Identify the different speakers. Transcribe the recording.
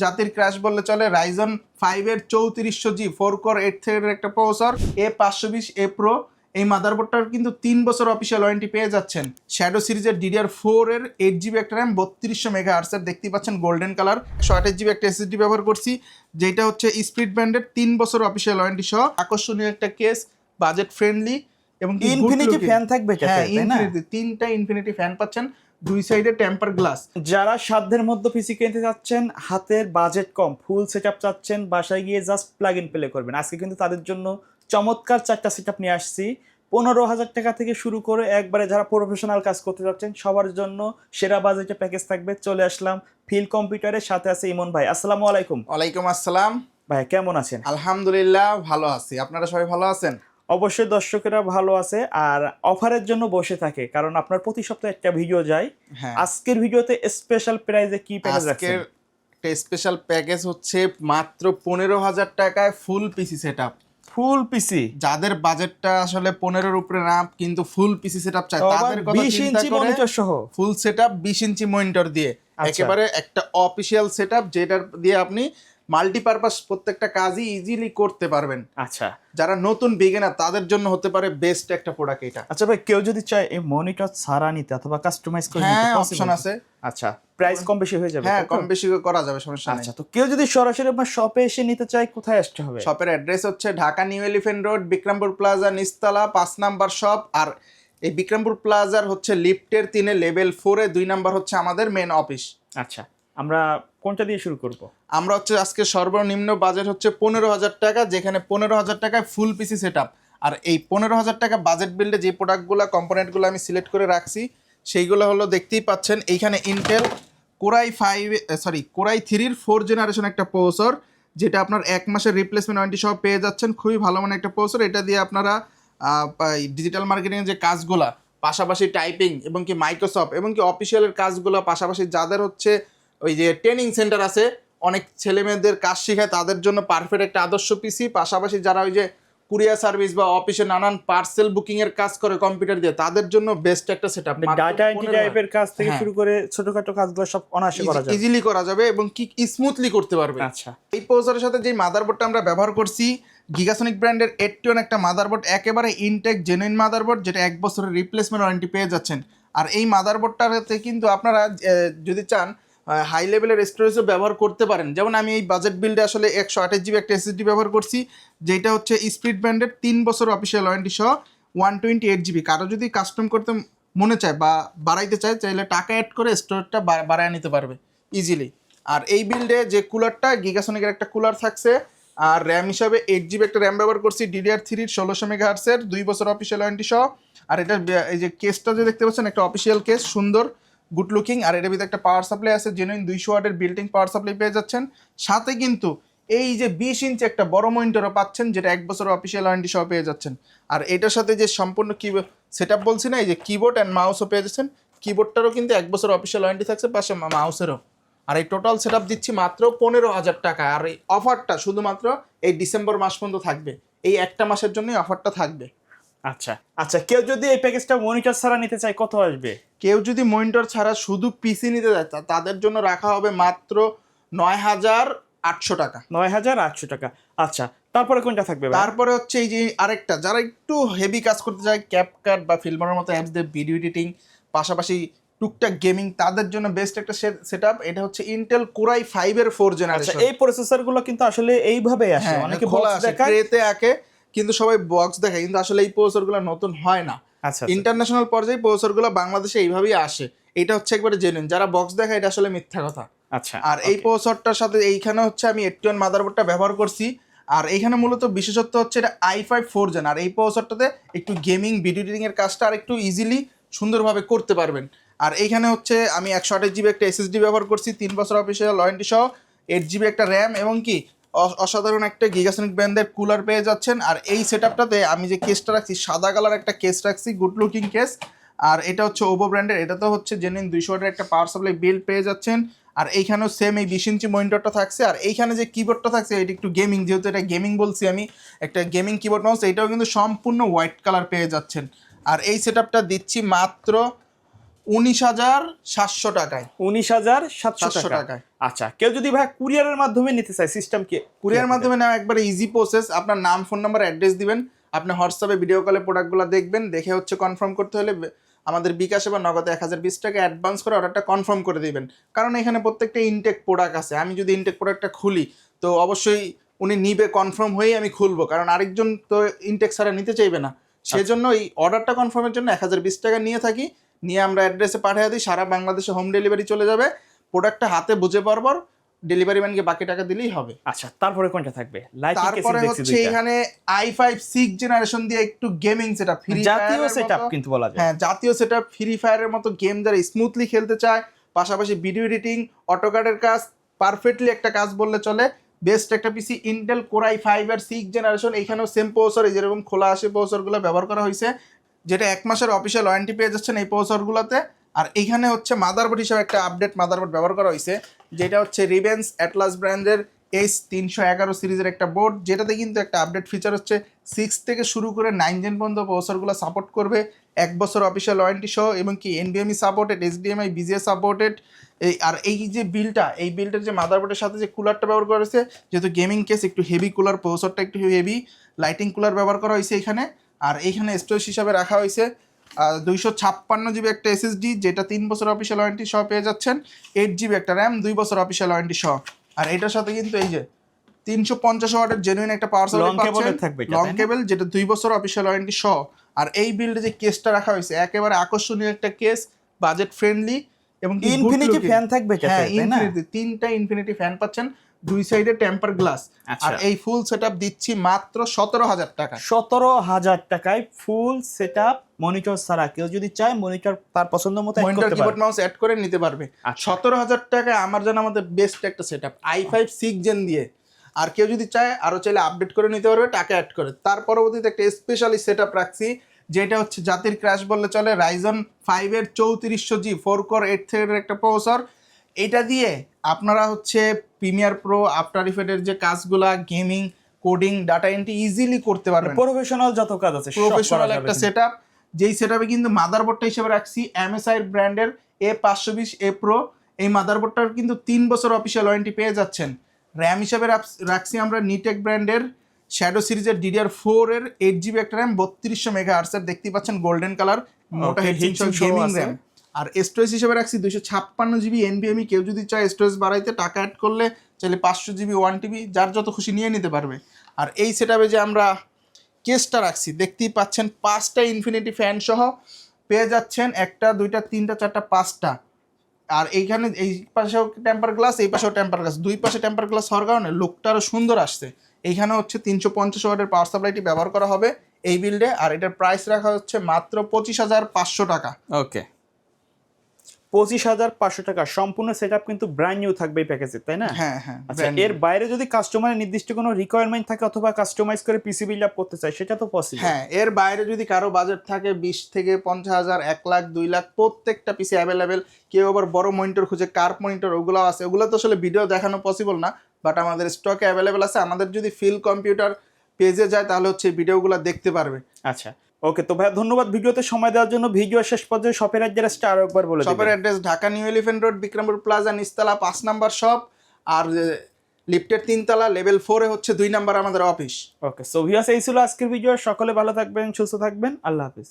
Speaker 1: জাতির ক্র্যাশ বললে চলে। রাইজন 5 এর 3400G 4 কোর 8 থ্রেডের একটা প্রসেসর A520A Pro। এই মাদারবোর্ডটার কিন্তু 3 বছর অফিসিয়াল ওয়ারেন্টি পেয়ে যাচ্ছেন। শ্যাডো সিরিজের DDR4 এর 8GB একটা র্যাম, 3200 মেগাহার্টজ এর দেখতেই পাচ্ছেন গোল্ডেন কালার। 128GB একটা SSD ব্যবহার করছি, যেটা হচ্ছে স্পিড ব্যান্ডের 3 বছর অফিসিয়াল ওয়ারেন্টি সহ। আকর্ষণীয় একটা কেস, বাজেট ফ্রেন্ডলি এবং
Speaker 2: ইনফিনিটি ফ্যান থাকবে
Speaker 1: হ্যাঁ,
Speaker 2: তাই না?
Speaker 1: তিনটা ইনফিনিটি ফ্যান পাচ্ছেন, দুই সাইডে টেম্পার গ্লাস।
Speaker 2: যারা সাধ্যের মধ্যে পিসি কিনতে যাচ্ছেন, হাতের বাজেট কম, ফুল সেটআপ চাচ্ছেন, বাসায় গিয়ে জাস্ট প্লাগ ইন প্লে করবেন, আজকে কিন্তু তাদের জন্য চমৎকার 4টা সেটআপ নিয়ে আসছি। 15,000 টাকা থেকে শুরু করে একবারে যারা প্রফেশনাল কাজ করতে যাচ্ছেন সবার জন্য সেরা বাজেটে প্যাকেজ থাকবে। চলে আসলাম ফিল কম্পিউটারের সাথে আছে ইমন ভাই। আসসালামু আলাইকুম।
Speaker 1: ওয়ালাইকুম আসসালাম
Speaker 2: ভাই, কেমন আছেন?
Speaker 1: আলহামদুলিল্লাহ ভালো আছি, আপনারা সবাই ভালো আছেন?
Speaker 2: অবশ্যই দর্শকেরা ভালো আছে, আর অফারের জন্য বসে থাকে, কারণ আপনার প্রতি সপ্তাহে একটা ভিডিও যায়।
Speaker 1: হ্যাঁ,
Speaker 2: আজকের ভিডিওতে স্পেশাল প্রাইজে কি প্যাকেজ
Speaker 1: আজকের
Speaker 2: রাখছেন?
Speaker 1: একটা স্পেশাল প্যাকেজ হচ্ছে মাত্র 15,000 টাকায় ফুল পিসি সেটআপ।
Speaker 2: ফুল পিসি
Speaker 1: যাদের বাজেটটা আসলে 15-এর উপরে না কিন্তু ফুল পিসি সেটআপ চায় তাদের কথা
Speaker 2: 20
Speaker 1: চিন্তা
Speaker 2: ইঞ্চি
Speaker 1: করে
Speaker 2: মনিটর সহ
Speaker 1: ফুল সেটআপ 20 ইঞ্চি মনিটর দিয়ে একেবারে একটা অফিসিয়াল সেটআপ, যেটার দিয়ে আপনি মাল্টিপারপাস প্রত্যেকটা কাজই ইজিলি করতে পারবেন।
Speaker 2: আচ্ছা
Speaker 1: যারা নতুন বিগিনার তাদের জন্য হতে পারে বেস্ট একটা প্রোডাক্ট এটা।
Speaker 2: আচ্ছা ভাই, কেউ যদি চায় এই মনিটর ছাড়া নিতে অথবা কাস্টমাইজ করে নিতে,
Speaker 1: হ্যাঁ,
Speaker 2: possible?
Speaker 1: অপশন আছে।
Speaker 2: আচ্ছা, প্রাইস কম বেশি হয়ে যাবে?
Speaker 1: হ্যাঁ,
Speaker 2: তাই তো?
Speaker 1: কম বেশি করা যাবে, সমস্যা নেই।
Speaker 2: আচ্ছা, তো কেউ যদি সরাসরি আপনার শপে এসে নিতে চায়, কোথায় আসতে হবে?
Speaker 1: শপের অ্যাড্রেস হচ্ছে Dhaka New Elephant Road, Bikrampur Plaza, নিচতলা 5 নাম্বার শপ। আর এই বিক্রমপুর প্লাজার হচ্ছে লিফটের 3-এ লেভেল 4-এ 2 নাম্বার হচ্ছে আমাদের মেন অফিস।
Speaker 2: আচ্ছা, আমরা কোনটা দিয়ে শুরু করব?
Speaker 1: আমরা হচ্ছে আজকে সর্বনিম্ন বাজেট হচ্ছে 15,000 টাকা, যেখানে 15,000 টাকায় ফুল পিসি সেটআপ। আর এই 15,000 টাকা বাজেট বিল্ডে যে প্রোডাক্টগুলো কম্পোনেন্টগুলো আমি সিলেক্ট করে রাখছি সেইগুলো হলো দেখতেই পাচ্ছেন। এইখানে ইন্টেল কোরাই 3-এর 4 জেনারেশন একটা প্রসেসর, যেটা আপনার 1 মাসের রিপ্লেসমেন্ট ওয়ারেন্টি সহ পেয়ে যাচ্ছেন। খুবই ভালো মানের একটা প্রসেসর। এটা দিয়ে আপনারা ডিজিটাল মার্কেটিংয়ের যে কাজগুলা, পাশাপাশি টাইপিং এবং কি মাইক্রোসফট এবং কি অফিসিয়ালের কাজগুলো, পাশাপাশি যাদের হচ্ছে ওই যে ট্রেনিং সেন্টার আছে, অনেক ছেলে মেয়েদের কাজ শেখায়, তাদের জন্য পারফেক্ট একটা আদর্শ পিসি। পাশাপাশি যারা ওই যে কুরিয়ার সার্ভিস বা অফিসে নানান পার্সেল বুকিং এর কাজ করে কম্পিউটার দিয়ে, তাদের জন্য বেস্ট একটা সেটআপ।
Speaker 2: ডাটা এন্ট্রি টাইপের কাজ থেকে শুরু করে ছোটখাটো কাজগুলো সব অনায়াসে করা যাবে,
Speaker 1: ইজিলি করা যাবে এবং কি স্মুথলি করতে পারবে।
Speaker 2: আচ্ছা,
Speaker 1: এই প্রসেসরের সাথে যে মাদারবোর্ডটা আমরা ব্যবহার করছি, গিগাসনিক ব্র্যান্ডের 81 একটা মাদারবোর্ড, একেবারে ইনটেক জেনুইন মাদারবোর্ড, যেটা 1 বছরের রিপ্লেসমেন্ট ওয়ারেন্টি পেয়ে যাচ্ছেন। আর এই মাদারবোর্ডটাতে কিন্তু আপনারা যদি চান হাই লেভেলের স্টোরেজও ব্যবহার করতে পারেন। যেমন আমি এই বাজেট বিল্ডে আসলে 128GB একটা SSD ব্যবহার করছি, যেটা হচ্ছে স্পিড ব্র্যান্ডের 3 বছর অফিসিয়াল ওয়ারেন্টি সহ 128GB। কারো যদি কাস্টম করতে মনে চায় বা বাড়াইতে চাইলে টাকা অ্যাড করে স্টোরেজটা বাড়ায় নিতে পারবে ইজিলি। আর এই বিল্ডে যে কুলারটা, গিগাসনিকের একটা কুলার থাকছে। আর র্যাম হিসাবে 8GB একটা র্যাম ব্যবহার করছি, DDR3-র 1600 মেগাহার্টজের 2 বছর অফিসিয়াল ওয়ারেন্টি সহ। আর এটা এই যে কেসটা যে দেখতে পাচ্ছেন, একটা অফিসিয়াল কেস, সুন্দর গুড লুকিং। আর এটার ভিতরে একটা পাওয়ার সাপ্লাই আছে, জেনুইন 200 ওয়াটের বিল্ট ইন পাওয়ার সাপ্লাই পেয়ে যাচ্ছেন। সাথে কিন্তু এই যে 20 ইঞ্চি একটা বড় মনিটরও পাচ্ছেন, যেটা 1 বছর অফিসিয়াল ওয়ারেন্টি সহ পেয়ে যাচ্ছেন। আর এটার সাথে যে সম্পূর্ণ সেটআপ বলছি না, এই যে কিবোর্ড অ্যান্ড মাউসও পেয়ে যাচ্ছেন। কিবোর্ডটারও কিন্তু 1 বছর অফিসিয়াল ওয়ারেন্টি থাকছে, পাশে মাউসেরও। আর এই টোটাল সেটআপ দিচ্ছি মাত্র 15,000 টাকা। আর এই অফারটা শুধুমাত্র এই ডিসেম্বর মাস পর্যন্ত থাকবে, এই একটা মাসের জন্যই অফারটা থাকবে।
Speaker 2: আচ্ছা আচ্ছা, কেউ যদি এই প্যাকেজটা মনিটর ছাড়া নিতে চায়, কত আসবে?
Speaker 1: কেউ যদি মনিটর ছাড়া শুধু পিসি নিতে চায়, তাদের জন্য রাখা হবে মাত্র 9,800 টাকা।
Speaker 2: 9,800 টাকা। আচ্ছা, তারপরে কোনটা থাকবে ভাই?
Speaker 1: তারপরে হচ্ছে এই যে আরেকটা, যারা একটু হেভি কাজ করতে চায়, ক্যাপকাট বা ফিল্মারের মতো অ্যাপস দিয়ে ভিডিও এডিটিং, পাশাপাশি টুকটাক গেমিং, তাদের জন্য বেস্ট একটা সেটআপ। এটা হচ্ছে ইন্টেল কোরাই 5-এর 4 জেনারেশন।
Speaker 2: এই প্রসেসরগুলো কিন্তু আসলে এইভাবে আসে, অনেকে
Speaker 1: খোলা
Speaker 2: বক্স
Speaker 1: আসে,
Speaker 2: দেখায়,
Speaker 1: ট্রেতে আঁকে, কিন্তু সবাই বক্স দেখায়, কিন্তু আসলে এই প্রসেসরগুলো নতুন হয় না।
Speaker 2: আচ্ছা,
Speaker 1: ইন্টারন্যাশনাল পর্যায়ে প্রসেসরগুলো বাংলাদেশে এইভাবেই আসে। এটা হচ্ছে একবারে জেনুইন, যারা বক্স দেখায় এটা আসলে মিথ্যা কথা।
Speaker 2: আচ্ছা।
Speaker 1: আর এই প্রসেসরটার সাথে এইখানে হচ্ছে আমি 81 মাদারবোর্ডটা ব্যবহার করছি। আর এইখানে মূলত বিশেষত্ব হচ্ছে এটা i5 4 জেন। আর এই প্রসেসরটাতে একটু গেমিং ভিডিও এডিটিং এর কাজটা আর একটু ইজিলি সুন্দরভাবে করতে পারবেন। আর এইখানে হচ্ছে আমি 128GB একটা SSD ব্যবহার করছি, 3 বছর অফিসিয়াল ওয়ারেন্টি সহ, 8GB একটা র্যাম এবং কি অসাধারণ একটা গিগাসনিক ব্র্যান্ডের কুলার পেয়ে যাচ্ছেন। আর এই সেটআপটাতে আমি যে কেসটা রাখছি, সাদা কালার একটা কেস রাখছি, গুড লুকিং কেস। আর এটা হচ্ছে ওভো ব্র্যান্ডের, এটাতে হচ্ছে জেনুইন 200 ওয়াটের একটা পাওয়ার সাপ্লাই বিল্ড পেয়ে যাচ্ছেন। আর এইখানেও সেম এই 20 ইঞ্চি মনিটরটা থাকছে। আর এইখানে যে কিবোর্ডটা থাকছে, এটা একটু গেমিং, যেহেতু এটা গেমিং বলছি আমি, একটা গেমিং কিবোর্ড মাউস, এটাও কিন্তু সম্পূর্ণ হোয়াইট কালার পেয়ে যাচ্ছেন। আর এই সেটআপটা দিচ্ছি মাত্র 19,700 টাকায়।
Speaker 2: 19,700
Speaker 1: 700
Speaker 2: টাকা।
Speaker 1: টাকায়।
Speaker 2: আচ্ছা, কেউ যদি ভাই কুরিয়ারের মাধ্যমে নিতে চায়, সিস্টেম কি?
Speaker 1: কুরিয়ার মাধ্যমে নেওয়া একবারে ইজি প্রসেস। আপনার নাম, ফোন নাম্বার, অ্যাড্রেস দিবেন, আপনি হোয়াটসঅ্যাপে ভিডিও কলে প্রোডাক্টগুলো দেখবেন, দেখে হচ্ছে কনফার্ম করতে হলে আমাদের বিকাশে বা নগদে 1020 টাকা অ্যাডভান্স করে অর্ডারটা কনফার্ম করে দিবেন। কারণ এখানে প্রত্যেকটা ইনটেক প্রোডাক্ট আছে, আমি যদি ইনটেক প্রোডাক্টটা খুলি তো অবশ্যই উনি নিবে কনফার্ম হয়েই আমি খুলবো, কারণ আরেকজন তো ইনটেক ছাড়া নিতে চাইবে না। সেজন্য এই অর্ডারটা কনফার্মের জন্য 1020 টাকা নিয়ে থাকি, নিয়ে আমরা অ্যাড্রেসে পাঠিয়ে দিই, সারা বাংলাদেশে হোম ডেলিভারি চলে যাবে। প্রোডাক্টটা হাতে বুঝে পরপর ডেলিভারি ম্যানকে বাকি টাকা দিলেই হবে।
Speaker 2: আচ্ছা, তারপরে কোনটা থাকবে?
Speaker 1: তারপরে হচ্ছে এখানে i5 6 জেনারেশন দিয়ে একটু গেমিং সেটআপ, ফ্রি
Speaker 2: জাতীয় সেটআপ কিন্তু বলা যায়।
Speaker 1: হ্যাঁ, জাতীয় সেটআপ, ফ্রি ফায়ারের মতো গেম যারা স্মুথলি খেলতে চায়, পাশাপাশি ভিডিও এডিটিং, অটোকাডের কাজ, পারফেক্টলি একটা কাজ বললে চলে। বেস্ট একটা পিসি, ইন্টেল কোর i5 এর 6 জেনারেশন। এখানেও সেম প্রসেসর, এই যেরকম খোলা আসে প্রসেসরগুলো ব্যবহার করা হয়েছে, যেটা 1 মাসের অফিসিয়াল ওয়ারেন্টি পেয়ে যাচ্ছেন এই প্রসেসরগুলোতে। আর এইখানে হচ্ছে মাদারবোর্ড হিসেবে একটা আপডেট মাদারবোর্ড ব্যবহার করা হয়েছে, যেটা হচ্ছে রিভেন্স অ্যাটলাস ব্র্যান্ডের H311 সিরিজের একটা বোর্ড, যেটাতে কিন্তু একটা আপডেট ফিচার হচ্ছে 6 থেকে শুরু করে 9 জেন পর্যন্ত প্রসেসরগুলো সাপোর্ট করবে, 1 বছর অফিসিয়াল ওয়ারেন্টি সহ, এবং কি NVMe supported, HDMI, BGA supported. এই যে বিলটা, এই বিলটার যে মাদারবোর্ডের সাথে যে কুলারটা ব্যবহার করা হয়েছে, যেহেতু গেমিং কেস একটু হেভি কুলার, প্রসেসরটা একটু হেভি, লাইটিং কুলার ব্যবহার করা হয়েছে এখানে। আর এইখানে স্টোরেজ হিসাবে রাখা হয়েছে 256 জিবি একটা SSD, যেটা 3 বছর অফিসিয়াল ওয়ারেন্টি সহ পেয়ে যাচ্ছেন, 8 জিবি একটা র্যাম, 2 বছর অফিসিয়াল ওয়ারেন্টি সহ। আর এটার সাথে কিন্তু এই যে 350 ওয়াটের জেনুইন একটা পাওয়ার সাপ্লাই পাচ্ছেন, লং কেবল, যেটা 2 বছর অফিসিয়াল ওয়ারেন্টি সহ। আর এই বিল্ডে যে কেসটা রাখা হয়েছে, একেবারে আকর্ষণীয় একটা কেস, বাজেট ফ্রেন্ডলি, এবং
Speaker 2: ইনফিনিটি ফ্যান থাকবে এটাতে,
Speaker 1: হ্যাঁ,
Speaker 2: তাই না?
Speaker 1: ইনফিনিটি, 3টা ইনফিনিটি ফ্যান পাচ্ছেন, দুই সাইডে টেম্পার গ্লাস। আর এই ফুল সেটআপ দিচ্ছি মাত্র 17,000 টাকা।
Speaker 2: 17,000 টাকায় ফুল সেটআপ, মনিটর ছাড়া। কেউ যদি চায় মনিটর তার পছন্দ মতো
Speaker 1: মনিটর, কিবোর্ড, মাউস অ্যাড করে নিতে পারবে। 17,000 টাকায় আমার জানা আমাদের বেস্ট একটা সেটআপ, i5 6 জেন দিয়ে। আর কেউ যদি চায় আরো চাইলে আপডেট করে নিতে পারবে টাকা অ্যাড করে। তার পরবর্তীতে একটা স্পেশালি সেটআপ রাখছি, যেটা হচ্ছে জাতির ক্র্যাশ বললে চলে, Ryzen 5 এর 3400G 4 কোর 8 থ্রেডের একটা প্রসেসর। এটা দিয়ে আপনারা হচ্ছে প্রিমিয়ার প্রো, আফটার ইফেক্টের যে কাজগুলা, gaming, coding, data entry easily করতে পারবেন।
Speaker 2: প্রফেশনাল যত কাজ আছে,
Speaker 1: প্রফেশনাল একটা সেটআপ, যেই সেটআপে কিন্তু মাদারবোর্ডটা হিসেবে রাখছি MSI ব্র্যান্ডের A520A Pro। এই মাদারবোর্ডটার কিন্তু 3 বছর অফিসিয়াল ওয়ারেন্টি পেয়ে যাচ্ছেন। র্যাম হিসেবে রাখছি আমরা নিটেক ব্র্যান্ডের শ্যাডো সিরিজের DDR4 এর 8 জিবি একটা র্যাম, 3200 মেগাহার্টজের, দেখতে পাচ্ছেন গোল্ডেন কালার, মোটা হেডসেট গেমিং র্যাম। আর স্টোরেজ হিসেবে রাখছি 256 জিবি NVMe। কেউ যদি চায় স্টোরেজ বাড়াইতে, টাকা অ্যাড করলে চাইলে 500 জিবি 1 TB, যার যত খুশি নিয়ে নিতে পারবে। আর এই সেটআপে যে আমরা কেসটা রাখছি, দেখতেই পাচ্ছেন 5টা ইনফিনিটি ফ্যান সহ পেয়ে যাচ্ছেন, 1টা 2টা 3টা 4টা 5টা। আর এইখানে এই পাশেও টেম্পার গ্লাস, এই পাশেও টেম্পার গ্লাস, দুই পাশে টেম্পার গ্লাস হওয়ার কারণে লুকটা আরও সুন্দর আসছে। এইখানে হচ্ছে 350 ওয়াটের পাওয়ার সাপ্লাইটি ব্যবহার করা হবে এই বিল্ডে। আর এটার প্রাইস রাখা হচ্ছে মাত্র 25,500 টাকা।
Speaker 2: ওকে, 25,500 টাকা সম্পূর্ণ সেটআপ কিন্তু ব্র্যান্ড নিউ থাকবে এই প্যাকেজে, তাই না?
Speaker 1: হ্যাঁ হ্যাঁ।
Speaker 2: আচ্ছা, এর বাইরে যদি কাস্টমারের নির্দিষ্ট কোনো রিকোয়ারমেন্ট থাকে অথবা কাস্টমাইজ করে পিসি বিল্ড আপ করতে চায়, সেটা তো পসিবল।
Speaker 1: হ্যাঁ, এর বাইরে যদি কারো বাজেট থাকে 20 থেকে 50,000, 1 লাখ, 2 লাখ, প্রত্যেকটা পিসি অ্যাভেলেবেল। কেউ আবার বড় মনিটর খুঁজে, কার্ভ মনিটর, ওগুলো আছে। ওগুলো তো আসলে ভিডিও দেখানো পসিবল না, বাট আমাদের স্টকে অ্যাভেলেবেল আছে। আমাদের যদি ফিল কম্পিউটার পেজে যায় তাহলে হচ্ছে ভিডিওগুলো দেখতে পারবে।
Speaker 2: আচ্ছা, ওকে, তো ভাই ধন্যবাদ ভিডিওতে সময় দেওয়ার জন্য। ভিডিও শেষ পর্যন্ত শপের অ্যাড্রেসটা আরো একবার বলে দিবেন।
Speaker 1: শপের address Dhaka New Elephant Road, Bikrampur Plaza, নিচতলা 5 নাম্বার শপ। আর লিফটের 3 তলা, লেভেল 4 এ হচ্ছে 2 নাম্বার আমাদের অফিস।
Speaker 2: ওকে, সো ভিউয়ার্স, এই ছিল আজকের ভিডিও। সকলে ভালো থাকবেন, সুস্থ থাকবেন, আল্লাহ হাফেজ।